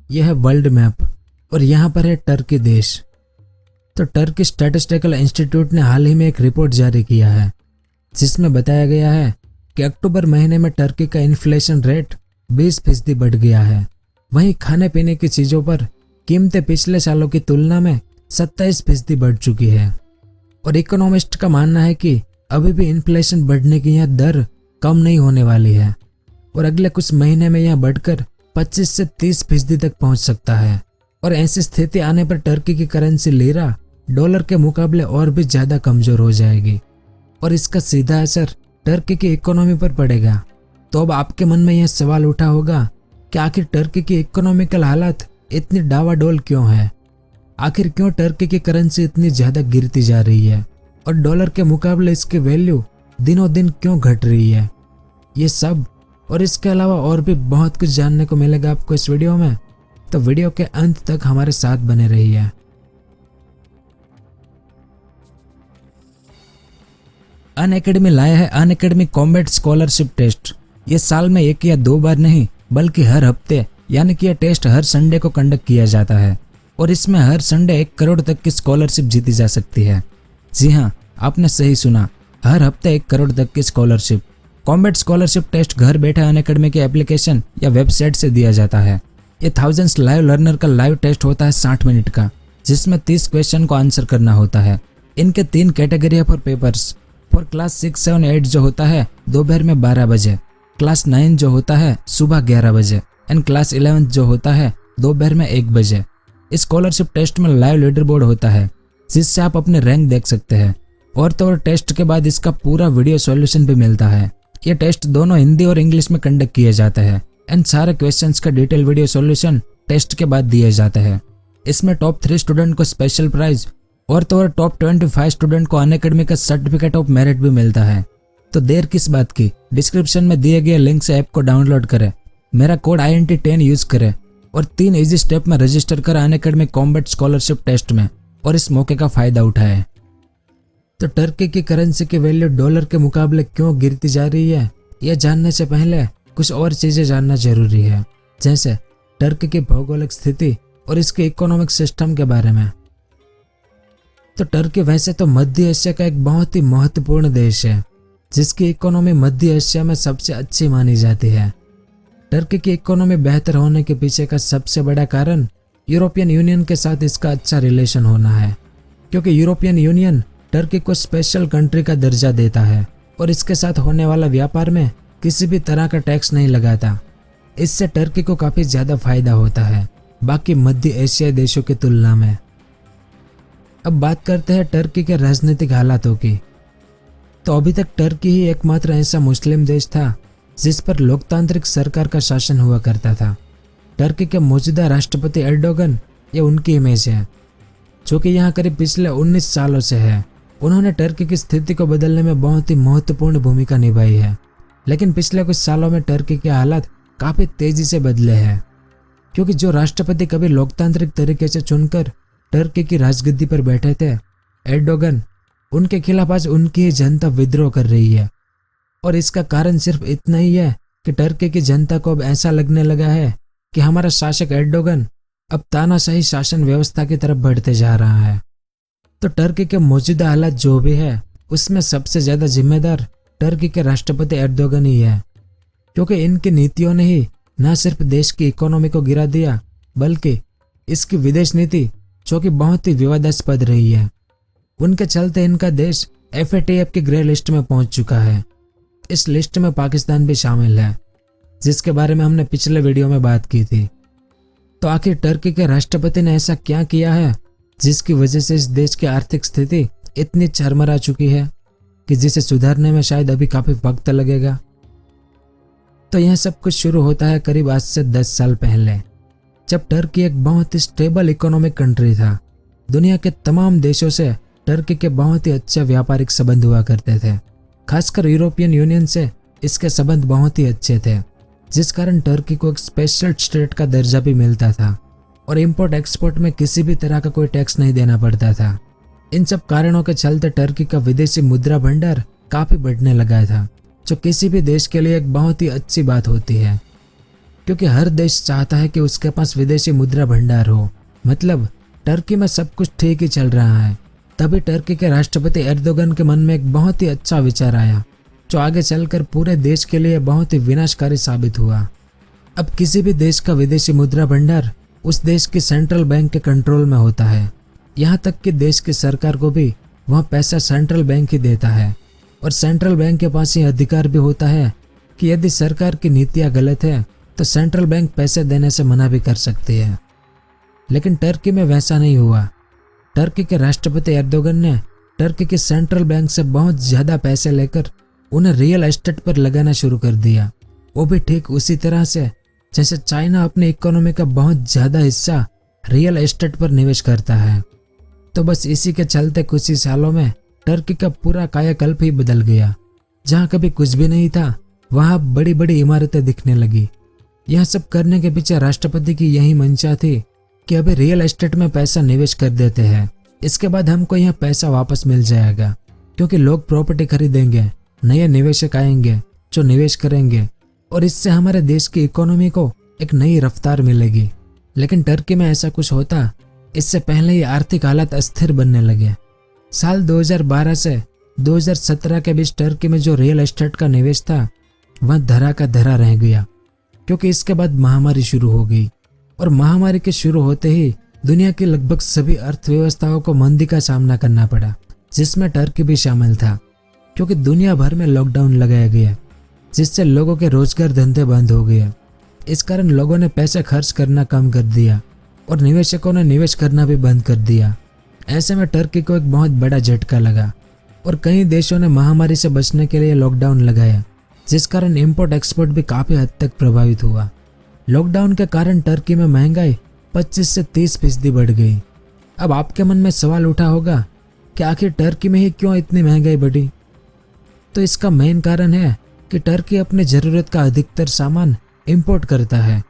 यह है world map और यहाँ पर है टर्की देश। तो टर्की स्टैटिस्टिकल इंस्टीट्यूट ने हाल ही में एक रिपोर्ट जारी किया है जिसमें बताया गया है कि अक्टूबर महीने में टर्की का इन्फ्लेशन रेट 20% बढ़ गया है। वहीं खाने पीने की चीज़ों पर कीमतें पिछले सालों की तुलना में 27% बढ़ चुकी है और इकोनॉमिस्ट का मानना है कि अभी भी इन्फ्लेशन बढ़ने की यह दर कम नहीं होने वाली है और अगले कुछ महीने में यह बढ़कर 25 से 30% तक पहुंच सकता है। और ऐसी स्थिति आने पर टर्की की करेंसी लीरा डॉलर के मुकाबले और भी ज़्यादा कमज़ोर हो जाएगी और इसका सीधा असर टर्की की इकोनॉमी पर पड़ेगा। तो अब आपके मन में यह सवाल उठा होगा कि आखिर टर्की की इकोनॉमिकल हालत इतनी डावाडोल क्यों है? आखिर क्यों टर्की की करेंसी इतनी ज़्यादा गिरती जा रही है और डॉलर के मुकाबले इसकी वैल्यू दिनों दिन क्यों घट रही है? ये सब और इसके अलावा और भी बहुत कुछ जानने को मिलेगा आपको इस वीडियो में, तो वीडियो के अंत तक हमारे साथ बने रहिए। अनअकैडमी लाया है अनअकैडमी कॉम्बैट स्कॉलरशिप टेस्ट। ये साल में 1 या 2 बार नहीं बल्कि हर हफ्ते, यानी कि यह टेस्ट हर संडे को कंडक्ट किया जाता है और इसमें हर संडे 1 करोड़ तक की स्कॉलरशिप जीती जा सकती है। जी हाँ, आपने सही सुना, हर हफ्ते 1 करोड़ तक की स्कॉलरशिप। कॉम्बैट स्कॉलरशिप टेस्ट घर बैठे अनअकैडमी के एप्लीकेशन या वेबसाइट से दिया जाता है। ये थाउजेंड्स लाइव लर्नर का लाइव टेस्ट होता है 60 मिनट का, जिसमें 30 क्वेश्चन को आंसर करना होता है। इनके 3 कैटेगरी है फॉर पेपर्स। फॉर क्लास 6, 7, 8 जो होता है दोपहर में 12 बजे, क्लास 9 जो होता है सुबह 11 बजे एंड क्लास 11 जो होता है दोपहर में 1 बजे। इस स्कॉलरशिप टेस्ट में लाइव लीडर बोर्ड होता है जिससे आप अपने रैंक देख सकते हैं और तो और टेस्ट के बाद इसका पूरा वीडियो सॉल्यूशन भी मिलता है। ये टेस्ट दोनों हिंदी और इंग्लिश में कंडक्ट किए जाते हैं एंड सारे क्वेश्चंस का डिटेल वीडियो सॉल्यूशन टेस्ट के बाद दिए जाते हैं। इसमें टॉप 3 स्टूडेंट को स्पेशल प्राइज और तो और टॉप 25 स्टूडेंट को अनअकैडमी का सर्टिफिकेट ऑफ मेरिट भी मिलता है। तो देर किस बात की, डिस्क्रिप्शन में दिए गए लिंक से ऐप को डाउनलोड करें, मेरा कोड INT10 यूज करें और 3 इजी स्टेप में रजिस्टर करें अनअकैडमी कॉम्बैट स्कॉलरशिप टेस्ट में और इस मौके का फायदा उठाएं। तो टर्की की करेंसी की वैल्यू डॉलर के मुकाबले क्यों गिरती जा रही है, यह जानने से पहले कुछ और चीजें जानना जरूरी है, जैसे टर्की की भौगोलिक स्थिति और इसके इकोनॉमिक सिस्टम के बारे में। तो टर्की वैसे तो मध्य एशिया का एक बहुत ही महत्वपूर्ण देश है जिसकी इकोनॉमी मध्य एशिया में सबसे अच्छी मानी जाती है। टर्की की इकोनॉमी बेहतर होने के पीछे का सबसे बड़ा कारण यूरोपियन यूनियन के साथ इसका अच्छा रिलेशन होना है, क्योंकि यूरोपियन यूनियन टर्की को स्पेशल कंट्री का दर्जा देता है और इसके साथ होने वाला व्यापार में किसी भी तरह का टैक्स नहीं लगाता। इससे टर्की को काफ़ी ज़्यादा फायदा होता है बाकी मध्य एशियाई देशों की तुलना में। अब बात करते हैं टर्की के राजनीतिक हालातों की। तो अभी तक टर्की ही एकमात्र ऐसा मुस्लिम देश था जिस पर लोकतांत्रिक सरकार का शासन हुआ करता था। टर्की के मौजूदा राष्ट्रपति एर्डोगन, ये उनकी इमेज है जो कि यहाँ करीब पिछले 19 सालों से है। उन्होंने टर्की की स्थिति को बदलने में बहुत ही महत्वपूर्ण भूमिका निभाई है, लेकिन पिछले कुछ सालों में टर्की के हालात काफ़ी तेज़ी से बदले हैं, क्योंकि जो राष्ट्रपति कभी लोकतांत्रिक तरीके से चुनकर टर्की की राजगद्दी पर बैठे थे, एर्डोगन, उनके खिलाफ आज उनकी ही जनता विद्रोह कर रही है। और इसका कारण सिर्फ इतना ही है कि टर्की की जनता को अब ऐसा लगने लगा है कि हमारा शासक एर्डोगन अब तानाशाही शासन व्यवस्था की तरफ बढ़ते जा रहा है। तो टर्की के मौजूदा हालात जो भी है उसमें सबसे ज़्यादा जिम्मेदार टर्की के राष्ट्रपति एर्दोगन ही है, क्योंकि इनकी नीतियों ने ही न सिर्फ देश की इकोनॉमी को गिरा दिया बल्कि इसकी विदेश नीति जो कि बहुत ही विवादास्पद रही है, उनके चलते इनका देश FATF की ग्रे लिस्ट में पहुंच चुका है। इस लिस्ट में पाकिस्तान भी शामिल है, जिसके बारे में हमने पिछले वीडियो में बात की थी। तो आखिर टर्की के राष्ट्रपति ने ऐसा क्या किया है जिसकी वजह से इस देश की आर्थिक स्थिति इतनी चरमरा चुकी है कि जिसे सुधारने में शायद अभी काफ़ी वक्त लगेगा। तो यह सब कुछ शुरू होता है करीब आज से 10 साल पहले, जब टर्की एक बहुत ही स्टेबल इकोनॉमिक कंट्री था। दुनिया के तमाम देशों से टर्की के बहुत ही अच्छे व्यापारिक संबंध हुआ करते थे, खासकर यूरोपियन यूनियन से इसके संबंध बहुत ही अच्छे थे, जिस कारण टर्की को एक स्पेशल स्टेट का दर्जा भी मिलता था और इंपोर्ट एक्सपोर्ट में किसी भी तरह का कोई टैक्स नहीं देना पड़ता था। इन सब कारणों के चलते टर्की का विदेशी मुद्रा भंडार काफ़ी बढ़ने लगा था, जो किसी भी देश के लिए एक बहुत ही अच्छी बात होती है। क्योंकि हर देश चाहता है कि उसके पास विदेशी मुद्रा भंडार हो। मतलब टर्की में सब कुछ ठीक ही चल रहा है। तभी टर्की के राष्ट्रपति एर्दोगन के मन में एक बहुत ही अच्छा विचार आया, जो आगे चलकर पूरे देश के लिए बहुत ही विनाशकारी साबित हुआ। अब किसी भी देश का विदेशी मुद्रा भंडार उस देश की सेंट्रल बैंक के कंट्रोल में होता है। यहाँ तक कि देश की सरकार को भी वहाँ पैसा सेंट्रल बैंक ही देता है, और सेंट्रल बैंक के पास ये अधिकार भी होता है कि यदि सरकार की नीतियाँ गलत है तो सेंट्रल बैंक पैसे देने से मना भी कर सकती है। लेकिन टर्की में वैसा नहीं हुआ। टर्की के राष्ट्रपति एर्दोगन ने टर्की के सेंट्रल बैंक से बहुत ज़्यादा पैसे लेकर उन्हें रियल एस्टेट पर लगाना शुरू कर दिया। वो भी ठीक उसी तरह से जैसे चाइना अपनी इकोनॉमी का बहुत ज़्यादा हिस्सा रियल एस्टेट पर निवेश करता है। तो बस इसी के चलते कुछ ही सालों में टर्की का पूरा कायाकल्प ही बदल गया। जहाँ कभी कुछ भी नहीं था वहाँ बड़ी बड़ी इमारतें दिखने लगी। यह सब करने के पीछे राष्ट्रपति की यही मंशा थी कि अभी रियल एस्टेट में पैसा निवेश कर देते हैं, इसके बाद हमको यह पैसा वापस मिल जाएगा, क्योंकि लोग प्रॉपर्टी खरीदेंगे, नए निवेशक आएंगे जो निवेश करेंगे, और इससे हमारे देश की इकोनॉमी को एक नई रफ्तार मिलेगी। लेकिन टर्की में ऐसा कुछ होता इससे पहले ही आर्थिक हालात अस्थिर बनने लगे। साल 2012 से 2017 के बीच टर्की में जो रियल एस्टेट का निवेश था वह धरा का धरा रह गया, क्योंकि इसके बाद महामारी शुरू हो गई, और महामारी के शुरू होते ही दुनिया की लगभग सभी अर्थव्यवस्थाओं को मंदी का सामना करना पड़ा, जिसमें टर्की भी शामिल था, क्योंकि दुनिया भर में लॉकडाउन लगाया गया, जिससे लोगों के रोजगार धंधे बंद हो गए। इस कारण लोगों ने पैसे खर्च करना कम कर दिया और निवेशकों ने निवेश करना भी बंद कर दिया। ऐसे में टर्की को एक बहुत बड़ा झटका लगा और कई देशों ने महामारी से बचने के लिए लॉकडाउन लगाया, जिस कारण इम्पोर्ट एक्सपोर्ट भी काफ़ी हद तक प्रभावित हुआ। लॉकडाउन के कारण टर्की में महंगाई 25 से 30% बढ़ गई। अब आपके मन में सवाल उठा होगा कि आखिर टर्की में ही क्यों इतनी महंगाई बढ़ी? तो इसका मेन कारण है कि टर्की अपनी ज़रूरत का अधिकतर सामान इंपोर्ट करता है,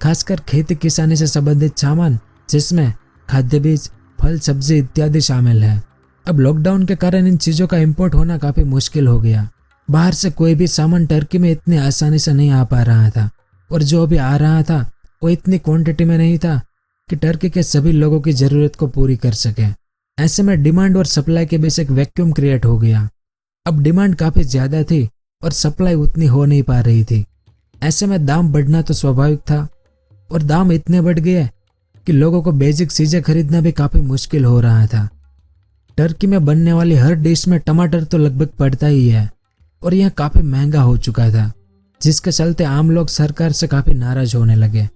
खासकर खेती किसानी से संबंधित सामान, जिसमें खाद्य बीज, फल, सब्जी इत्यादि शामिल है। अब लॉकडाउन के कारण इन चीज़ों का इंपोर्ट होना काफ़ी मुश्किल हो गया। बाहर से कोई भी सामान टर्की में इतनी आसानी से नहीं आ पा रहा था, और जो भी आ रहा था वो इतनी क्वांटिटी में नहीं था कि टर्की के सभी लोगों की ज़रूरत को पूरी कर सके। ऐसे में डिमांड और सप्लाई के बीच एक वैक्यूम क्रिएट हो गया। अब डिमांड काफ़ी ज़्यादा थी और सप्लाई उतनी हो नहीं पा रही थी। ऐसे में दाम बढ़ना तो स्वाभाविक था, और दाम इतने बढ़ गए कि लोगों को बेसिक चीज़ें खरीदना भी काफ़ी मुश्किल हो रहा था। टर्की में बनने वाली हर डिश में टमाटर तो लगभग पड़ता ही है, और यह काफ़ी महंगा हो चुका था, जिसके चलते आम लोग सरकार से काफ़ी नाराज होने लगे।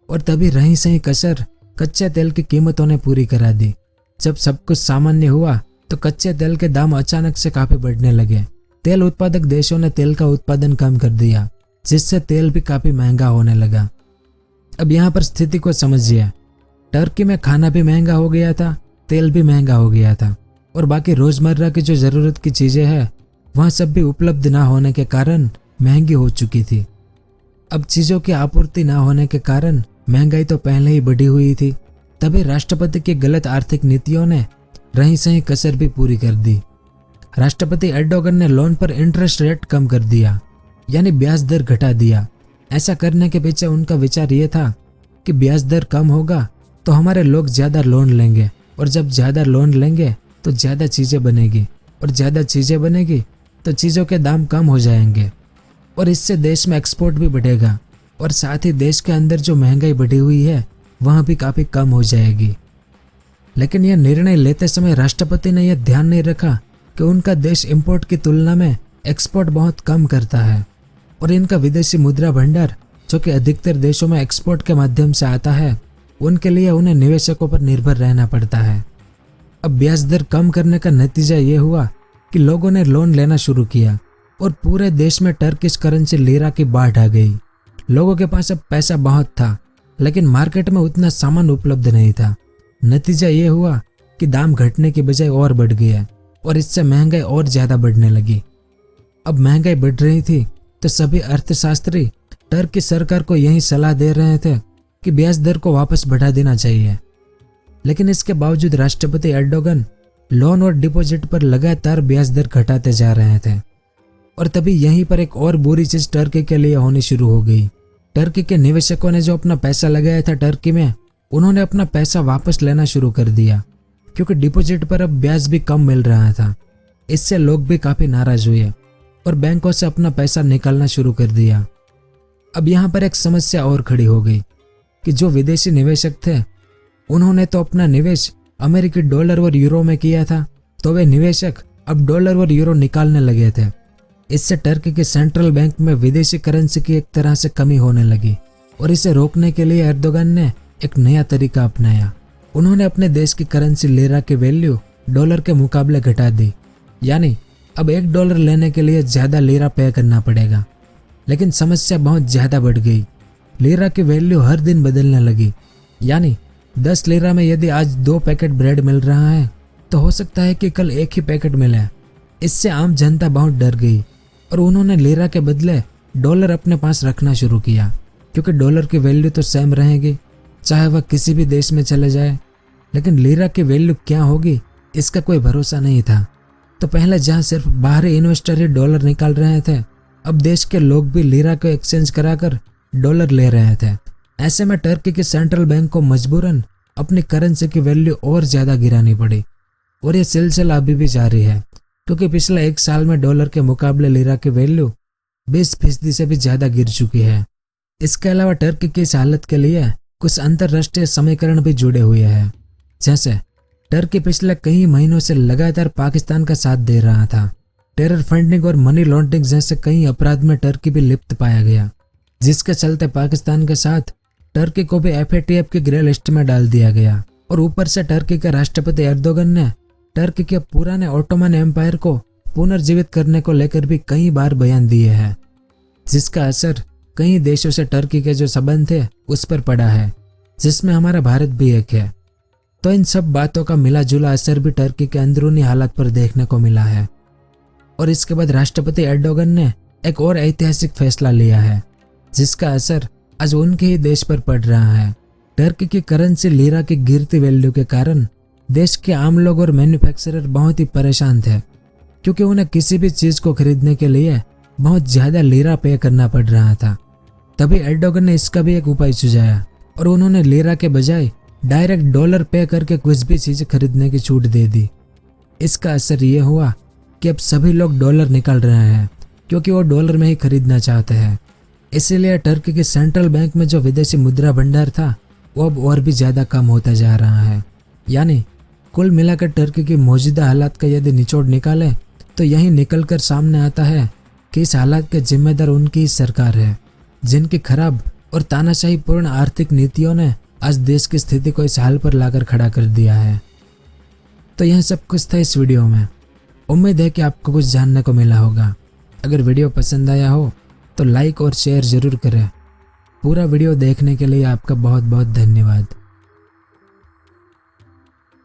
और तभी रही सही कसर कच्चे तेल की कीमतों ने पूरी करा दी। जब सब कुछ सामान्य हुआ तो कच्चे तेल के दाम अचानक से काफ़ी बढ़ने लगे। तेल उत्पादक देशों ने तेल का उत्पादन कम कर दिया, जिससे तेल भी काफ़ी महंगा होने लगा। अब यहाँ पर स्थिति को समझिए। टर्की में खाना भी महंगा हो गया था, तेल भी महंगा हो गया था, और बाकी रोज़मर्रा की जो ज़रूरत की चीज़ें हैं वहाँ सब भी उपलब्ध ना होने के कारण महंगी हो चुकी थी। अब चीज़ों की आपूर्ति ना होने के कारण महंगाई तो पहले ही बढ़ी हुई थी। तभी राष्ट्रपति की गलत आर्थिक नीतियों ने रही सही कसर भी पूरी कर दी। राष्ट्रपति एर्दोगन ने लोन पर इंटरेस्ट रेट कम कर दिया, यानी ब्याज दर घटा दिया। ऐसा करने के पीछे उनका विचार ये था कि ब्याज दर कम होगा तो हमारे लोग ज़्यादा लोन लेंगे, और जब ज़्यादा लोन लेंगे तो ज़्यादा चीज़ें बनेगी, और ज़्यादा चीज़ें बनेगी तो चीज़ों के दाम कम हो जाएंगे, और इससे देश में एक्सपोर्ट भी बढ़ेगा, और साथ ही देश के अंदर जो महंगाई बढ़ी हुई है वहाँ भी काफ़ी कम हो जाएगी। लेकिन यह निर्णय लेते समय राष्ट्रपति ने यह ध्यान नहीं रखा कि उनका देश इंपोर्ट की तुलना में एक्सपोर्ट बहुत कम करता है, और इनका विदेशी मुद्रा भंडार जो कि अधिकतर देशों में एक्सपोर्ट के माध्यम से आता है, उनके लिए उन्हें निवेशकों पर निर्भर रहना पड़ता है। अब ब्याज दर कम करने का नतीजा ये हुआ कि लोगों ने लोन लेना शुरू किया, और पूरे देश में टर्किश करेंसी लीरा की बाढ़ आ गई। लोगों के पास अब पैसा बहुत था, लेकिन मार्केट में उतना सामान उपलब्ध नहीं था। नतीजा ये हुआ कि दाम घटने की बजाय और बढ़ गया, और इससे महंगाई और ज़्यादा बढ़ने लगी। अब महंगाई बढ़ रही थी तो सभी अर्थशास्त्री टर्की सरकार को यही सलाह दे रहे थे कि ब्याज दर को वापस बढ़ा देना चाहिए। लेकिन इसके बावजूद राष्ट्रपति एर्दोगन लोन और डिपॉजिट पर लगातार ब्याज दर घटाते जा रहे थे। और तभी यहीं पर एक और बुरी चीज़ टर्की के लिए होनी शुरू हो गई। टर्की के निवेशकों ने जो अपना पैसा लगाया था टर्की में, उन्होंने अपना पैसा वापस लेना शुरू कर दिया क्योंकि डिपॉजिट पर अब ब्याज भी कम मिल रहा था। इससे लोग भी काफी नाराज हुए और बैंकों से अपना पैसा निकालना शुरू कर दिया। अब यहाँ पर एक समस्या और खड़ी हो गई कि जो विदेशी निवेशक थे उन्होंने तो अपना निवेश अमेरिकी डॉलर और यूरो में किया था, तो वे निवेशक अब डॉलर और यूरो निकालने लगे थे। इससे टर्की के सेंट्रल बैंक में विदेशी करेंसी की एक तरह से कमी होने लगी और इसे रोकने के लिए एर्दोगन ने एक नया तरीका अपनाया। उन्होंने अपने देश की करेंसी लीरा की वैल्यू डॉलर के मुकाबले घटा दी, यानी अब $1 लेने के लिए ज्यादा लीरा पे करना पड़ेगा। लेकिन समस्या बहुत ज्यादा बढ़ गई। लीरा की वैल्यू हर दिन बदलने लगी, यानी 10 लीरा में यदि आज 2 पैकेट ब्रेड मिल रहा है तो हो सकता है कि कल 1 ही पैकेट मिले। इससे आम जनता बहुत डर गई और उन्होंने लीरा के बदले डॉलर अपने पास रखना शुरू किया, क्योंकि डॉलर की वैल्यू तो सेम रहेगी चाहे वह किसी भी देश में चले जाए। लेकिन लीरा की वैल्यू क्या होगी इसका कोई भरोसा नहीं था। तो पहले जहां सिर्फ बाहरी इन्वेस्टर ही डॉलर निकाल रहे थे, अब देश के लोग भी लीरा को एक्सचेंज कराकर डॉलर ले रहे थे। ऐसे में टर्की के सेंट्रल बैंक को मजबूरन अपनी करेंसी की वैल्यू और ज्यादा गिरानी पड़ी और ये सिलसिला अभी भी जारी है, क्योंकि पिछले 1 साल में डॉलर के मुकाबले लीरा की वैल्यू 20% से भी ज्यादा गिर चुकी है। इसके अलावा टर्की की इस हालत के लिए कुछ अंतरराष्ट्रीय समीकरण भी जुड़े हुए हैं। जैसे टर्की पिछले कई महीनों से लगातार पाकिस्तान का साथ दे रहा था। टेरर फंडिंग और मनी लॉन्ड्रिंग जैसे कई अपराध में टर्की भी लिप्त पाया गया, जिसके चलते पाकिस्तान के साथ टर्की को भी FATF की ग्रे लिस्ट में डाल दिया गया। और ऊपर से टर्की के राष्ट्रपति एर्दोगन ने टर्की के पुराने ओटोमन एम्पायर को पुनर्जीवित करने को लेकर भी कई बार बयान दिए हैं, जिसका असर कई देशों से टर्की के जो संबंध थे उस पर पड़ा है, जिसमें हमारा भारत भी एक है। तो इन सब बातों का मिला जुला असर भी टर्की के अंदरूनी हालात पर देखने को मिला है। और इसके बाद राष्ट्रपति एर्दोगन ने एक और ऐतिहासिक फैसला लिया है, जिसका असर आज उनके ही देश पर पड़ रहा है। टर्की की करेंसी लीरा की गिरती वैल्यू के कारण देश के आम लोग और मैन्युफैक्चरर बहुत ही परेशान थे, क्योंकि उन्हें किसी भी चीज को खरीदने के लिए बहुत ज्यादा लीरा पे करना पड़ रहा था। तभी एर्दोगन ने इसका भी एक उपाय सुझाया और उन्होंने लीरा के बजाय डायरेक्ट डॉलर पे करके कुछ भी चीजें खरीदने की छूट दे दी। इसका असर ये हुआ कि अब सभी लोग डॉलर निकाल रहे हैं, क्योंकि वो डॉलर में ही खरीदना चाहते हैं। इसीलिए टर्की के सेंट्रल बैंक में जो विदेशी मुद्रा भंडार था वो अब और भी ज्यादा कम होता जा रहा है। यानी कुल मिलाकर टर्की की मौजूदा हालात का यदि निचोड़ निकाले तो यही निकल कर सामने आता है कि इस हालात के जिम्मेदार उनकी ही सरकार है, जिनकी खराब और तानाशाही पूर्ण आर्थिक नीतियों ने आज देश की स्थिति को इस हाल पर लाकर खड़ा कर दिया है। तो यह सब कुछ था इस वीडियो में। उम्मीद है कि आपको कुछ जानने को मिला होगा। अगर वीडियो पसंद आया हो तो लाइक और शेयर जरूर करें। पूरा वीडियो देखने के लिए आपका बहुत बहुत धन्यवाद।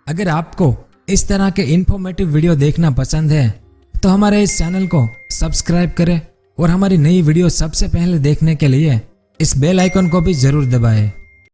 अगर आपको इस तरह के इन्फॉर्मेटिव वीडियो देखना पसंद है तो हमारे इस चैनल को सब्सक्राइब करें और हमारी नई वीडियो सबसे पहले देखने के लिए इस बेल आइकन को भी जरूर दबाएं।